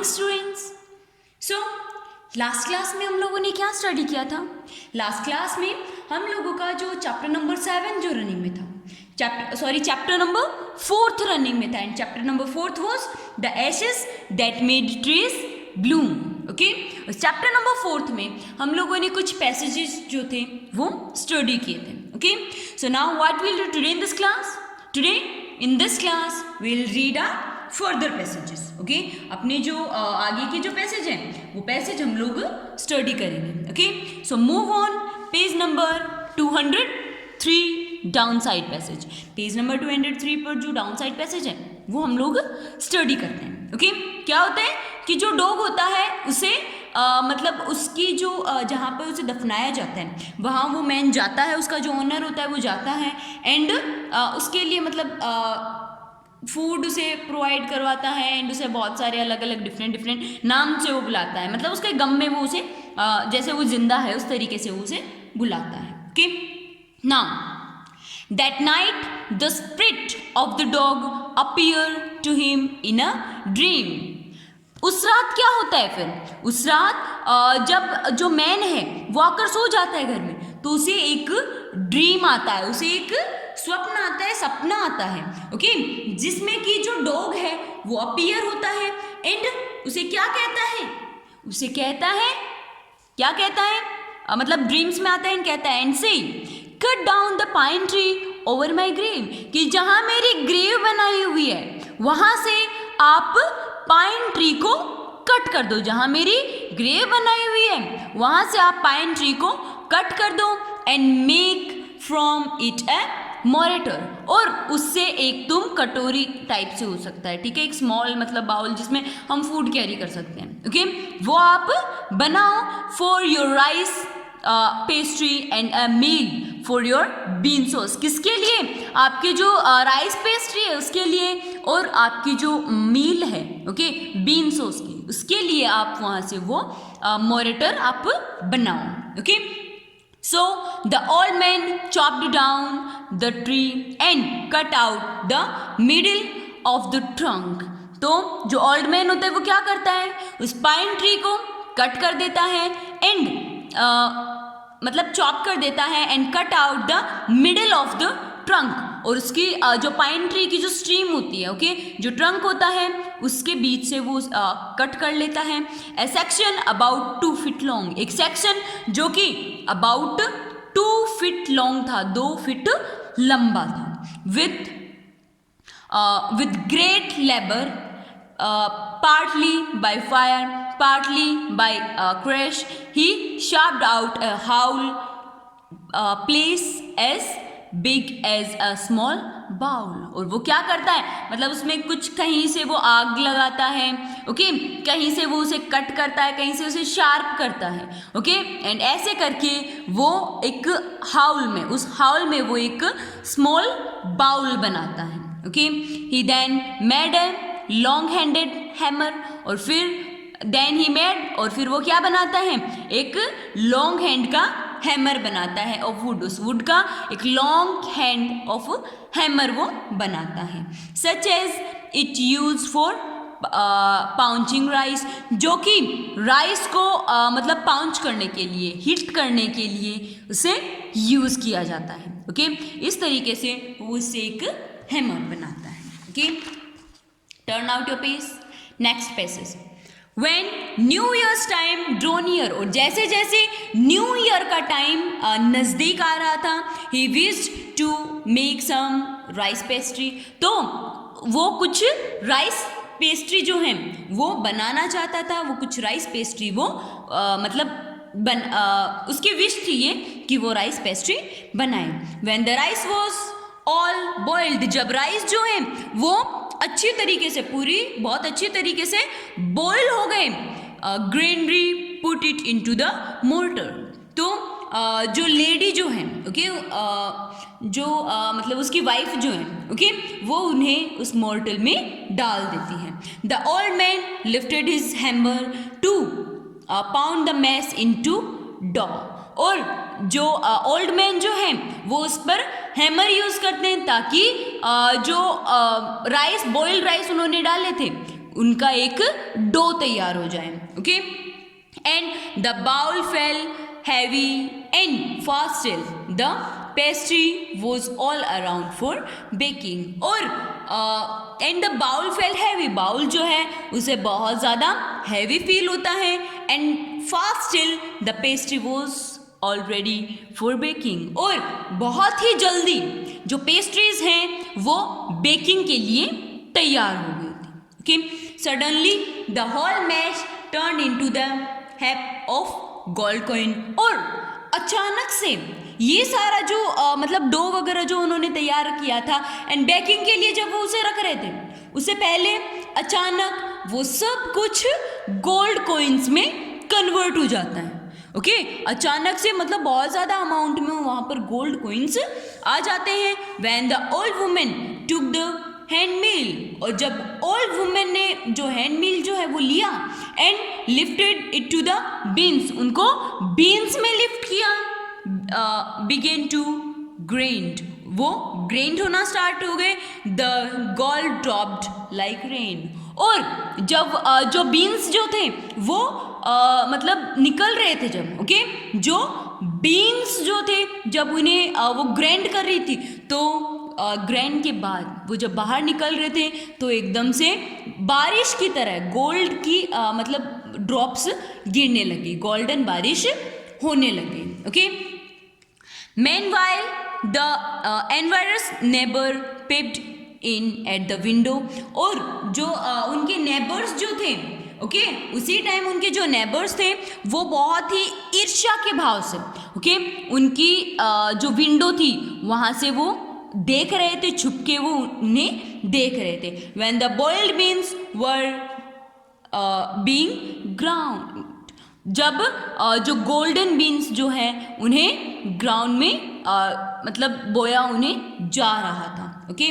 Morning students. So last class में हम लोगों ने क्या स्टडी किया था? लास्ट क्लास में हम लोगों का जो चैप्टर नंबर 7 जो रनिंग में था, चैप्टर नंबर 4 रनिंग में था, and chapter number 4 was the ashes that made trees Bloom. Okay, chapter number 4 में हम लोगों ने कुछ पैसेजेस जो थे वो स्टडी किए थे। Okay, so now what will do today in this class? Today in this class we will read our further passages. Okay, अपने जो आगे के जो पैसेज हैं वो पैसेज हम लोग स्टडी करेंगे। Okay, so move on page number 203 down side passage. Page number 203 पर जो डाउन साइड पैसेज है वो हम लोग स्टडी करते हैं। ओके, क्या होता है कि जो डॉग होता है उसे मतलब उसकी जो जहाँ पर उसे दफनाया जाता है वहाँ वो मैन जाता है, उसका जो ओनर होता है वो जाता है, एंड उसके लिए मतलब फूड उसे प्रोवाइड करवाता है, एंड उसे बहुत सारे अलग अलग डिफरेंट नाम से वो बुलाता है। मतलब उसके गम में वो उसे जैसे वो जिंदा है उस तरीके से वो उसे बुलाता है। Okay, now that night the spirit of the dog appear to him in a dream. उस रात क्या होता है फिर? उस रात जब जो मैन है वो आकर सो जाता है घर में, तो उसे एक ड्रीम आता है, उसे एक स्वप्न आता है, सपना आता है। ओके, जिसमें कि जो डॉग है वो अपीयर होता है, एंड उसे क्या कहता है? उसे कहता है, क्या कहता है? मतलब ड्रीम्स में आता है एंड कहता है, and say cut down the pine tree over my grave, कि जहां मेरी ग्रेव बनाई हुई है वहां से आप पाइन ट्री को कट कर दो। जहां मेरी ग्रेव बनाई हुई है वहां से आप पाइन ट्री को कट कर दो, एंड मेक फ्रॉम इट ए मोरेटर, और उससे एक तुम कटोरी टाइप से हो सकता है, ठीक है, एक स्मॉल मतलब बाउल जिसमें हम फूड कैरी कर सकते हैं। ओके, वो आप बनाओ for your rice pastry and a meal for your bean sauce. किसके लिए? आपके जो राइस पेस्ट्री है उसके लिए, और आपकी जो मील है ओके बीन सॉस की, उसके लिए आप वहाँ से वो मोरेटर आप बनाओ। Okay, so the old man chopped down the tree and cut out the middle of the trunk। तो जो ओल्ड मैन होता है वो क्या करता है? उस पाइन ट्री को कट कर देता है, एंड मतलब चॉप कर देता है, and cut out the middle of the trunk, और उसकी जो पाइन ट्री की जो स्ट्रीम होती है ओके जो ट्रंक होता है उसके बीच से वो कट कर लेता है। A section about 2 feet long, एक सेक्शन जो कि अबाउट 2 फीट लॉन्ग था, 2 फीट लंबा था, with great labor, partly by fire, partly by crash, he sharped out a whole place as big as a small bowl। और वो क्या करता है? मतलब उसमें कुछ कहीं से वो आग लगाता है ओके, कहीं से वो उसे कट करता है, कहीं से उसे शार्प करता है ओके, एंड ऐसे करके वो एक हाउल में, उस हाउल में वो एक स्मॉल बाउल बनाता है। Okay, he then made a long handed hammer, और फिर वो क्या बनाता है? एक लॉन्ग हैंड का हैमर बनाता है ऑफ वुड, उस वुड का एक लॉन्ग हैंड ऑफ हैमर वो बनाता है। Such as it use for pounding rice, जो कि राइस को मतलब पाउंच करने के लिए, हिट करने के लिए उसे यूज किया जाता है। ओके, इस तरीके से वो उससे एक हैमर बनाता है। Okay, turn out your page, next passage. When New Year's time drew near, और जैसे जैसे न्यू ईयर का टाइम नज़दीक आ रहा था, he wished to make some rice pastry, तो वो कुछ राइस पेस्ट्री जो है वो बनाना चाहता था, वो कुछ राइस पेस्ट्री वो मतलब उसकी विश थी ये कि वो राइस पेस्ट्री बनाए। When the rice was all boiled, जब राइस जो है वो अच्छी तरीके से बहुत अच्छी तरीके से बॉयल हो गए, granary put it into the mortar, तो जो लेडी जो है ओके जो मतलब उसकी वाइफ जो है ओके वो उन्हें उस मोर्टल में डाल देती है। The old man lifted his hammer to pound the mass into dough, और जो ओल्ड मैन जो है वो उस पर हैमर यूज़ करते हैं ताकि जो राइस बॉइल्ड राइस उन्होंने डाले थे उनका एक डो तैयार हो जाए. Okay, and the bowl fell heavy and fast till the pastry was all around for baking. और and the bowl fell heavy, bowl जो है उसे बहुत ज़्यादा हैवी फील होता है. And fast till the pastry was already for baking, और बहुत ही जल्दी जो पेस्ट्रीज हैं वो बेकिंग के लिए तैयार हो गई थी. Okay, suddenly the whole mash turn into the heap of gold coin. और अचानक से ये सारा जो मतलब डो वगैरह जो उन्होंने तैयार किया था एंड बेकिंग के लिए जब वो उसे रख रहे थे, उससे पहले अचानक वो सब कुछ गोल्ड कॉइन्स में कन्वर्ट हो जाता है. ओके, अचानक से मतलब बहुत ज़्यादा अमाउंट में वहाँ पर गोल्ड कॉइन्स आ जाते हैं. When the old women took the hand mill, और जब ओल्ड वुमेन ने जो हैंड मिल जो है वो लिया and lifted it to the beans, उनको बीन्स में लिफ्ट किया. बिगेन टू ग्रेन्ड, वो ग्रेन्ड होना स्टार्ट हो गए. The gold dropped like rain. और जब जो बीन्स जो थे वो मतलब निकल रहे थे जब, ओके, जो बीन्स जो थे जब उन्हें वो ग्राइंड कर रही थी, तो ग्राइंड के बाद वो जब बाहर निकल रहे थे तो एकदम से बारिश की तरह गोल्ड की मतलब ड्रॉप्स गिरने लगी, गोल्डन बारिश होने लगी. Okay, meanwhile the envious neighbor peeped in at the window. और जो उनके नेबर्स जो थे, ओके, उसी टाइम उनके जो नेबर्स थे वो बहुत ही ईर्ष्या के भाव से, ओके, उनकी जो विंडो थी वहाँ से वो देख रहे थे, छुप के वो उन्हें देख रहे थे. when the boiled beans were being ground, जब जो गोल्डन बीन्स जो है उन्हें ग्राउंड में मतलब बोया उन्हें जा रहा था. ओके,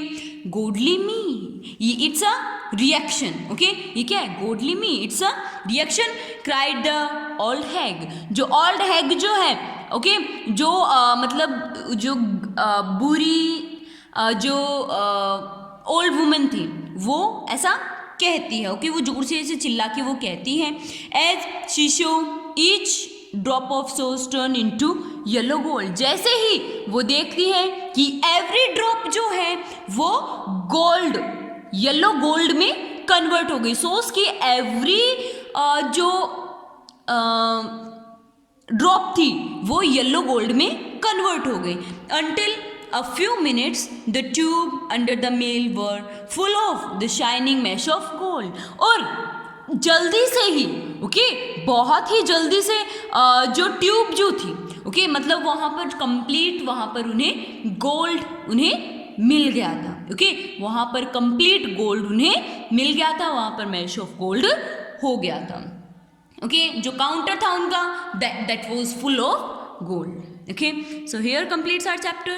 गोडली मी, ये इट्स अ रिएक्शन. ओके, ये क्या है? Godly me, it's a reaction. Cried the old hag, जो ओल्ड हैग जो है, ओके, जो मतलब जो बुरी जो ओल्ड वुमेन थी वो ऐसा कहती है. ओके, वो जोर से ऐसे चिल्ला के वो कहती है, as she show each drop of sauce turn into yellow gold. जैसे ही वो देखती है कि एवरी ड्रॉप जो है वो गोल्ड, येलो गोल्ड में कन्वर्ट हो गई. सोस की एवरी जो ड्रॉप थी वो येलो गोल्ड में कन्वर्ट हो गई. until a few minutes the tube under the mill were full of the shining mesh of gold. और जल्दी से ही, ओके, बहुत ही जल्दी से जो ट्यूब जो थी, ओके, मतलब वहाँ पर कंप्लीट वहाँ पर उन्हें गोल्ड उन्हें मिल गया था. ओके, वहाँ पर कंप्लीट गोल्ड उन्हें मिल गया था, वहाँ पर मैश ऑफ गोल्ड हो गया था. ओके, जो काउंटर था उनका that was full of gold. Okay, so here completes our chapter.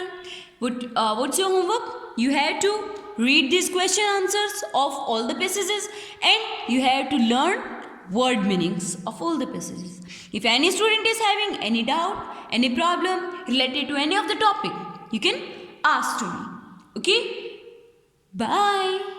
What's your homework? You have to read these question answers of all the passages and you have to learn word meanings of all the passages. If any student is having any doubt, any problem related to any of the topic, you can ask to me. Okay, bye.